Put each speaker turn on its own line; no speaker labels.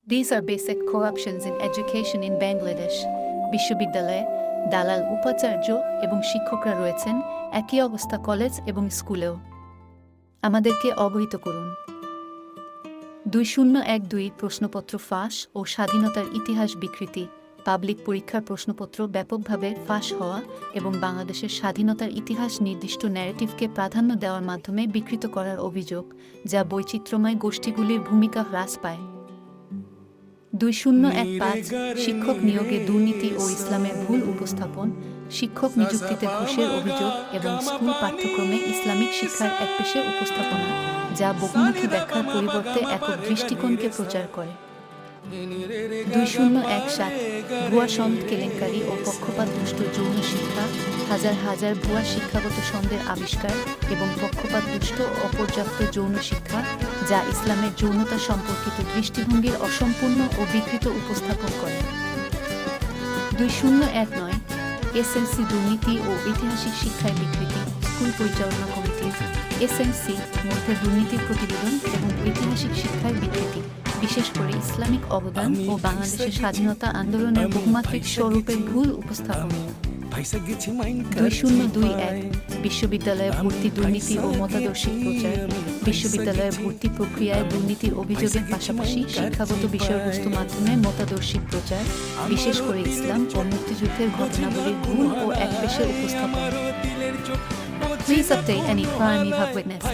These are basic corruptions in education in Bangladesh. বিশ্ববিদ্যালয়ে দালাল উপাচার্য এবং শিক্ষকরা রয়েছেন, একই অবস্থা কলেজ এবং স্কুলেও। আমাদেরকে অবহিত করুন। 2012 প্রশ্নপত্র ফাঁস ও স্বাধীনতার ইতিহাস বিকৃতি। পাবলিক পরীক্ষার প্রশ্নপত্র ব্যাপকভাবে ফাঁস হওয়া এবং বাংলাদেশের স্বাধীনতার ইতিহাস নির্দিষ্ট ন্যারেটিভকে প্রাধান্য দেওয়ার মাধ্যমে বিকৃত করার অভিযোগ, যা বৈচিত্র্যময় গোষ্ঠীগুলির ভূমিকা হ্রাস পায়। 2015 শিক্ষক নিয়োগে দুর্নীতি ও ইসলামের ভুল উপস্থাপন, শিক্ষক নিযুক্তিতে ঘুষের অভিযোগ এবং স্কুল পাঠ্যক্রমে ইসলামিক শিক্ষার একপেশে উপস্থাপনা, যা বহুমুখী ব্যাখ্যার পরিবর্তে একক দৃষ্টিকোণকে প্রচার করে। 2017 ভুয়া সনদ কেলেঙ্কারি ও পক্ষপাতদুষ্ট যৌন শিক্ষা, হাজার হাজার ভুয়া শিক্ষাগত সনদের আবিষ্কার এবং পক্ষপাতদুষ্ট ও অপর্যাপ্ত যৌন শিক্ষা, যা ইসলামের যৌনতা সম্পর্কিত দৃষ্টিভঙ্গির অসম্পূর্ণ ও বিকৃত উপস্থাপন করে। 2019 এসএমসি দুর্নীতি ও ঐতিহাসিক শিক্ষায় বিকৃতি, স্কুল পরিচালনা কমিটি এসএমসি মধ্যে দুর্নীতির প্রতিবেদন এবং ঐতিহাসিক শিক্ষায় বিকৃতি, বিশেষ করে ইসলামিক অবদান ও বাংলাদেশের স্বাধীনতা আন্দোলনের বহুমাত্রিক স্বরূপের ভুল উপস্থাপন। 2021 বিশ্ববিদ্যালয়ে ভর্তি দুর্নীতি ও মতাদর্শিক প্রচার, বিশ্ববিদ্যালয়ে ভর্তি প্রক্রিয়ায় দুর্নীতির অভিযোগের পাশাপাশি শিক্ষাগত বিষয়বস্তু মাধ্যমে মতাদর্শিক প্রচার, বিশেষ করে ইসলাম ও মুক্তিযুদ্ধের ঘটনাবলীর ভুল ও একপেশে উপস্থাপন। Please update any crime you have witnessed.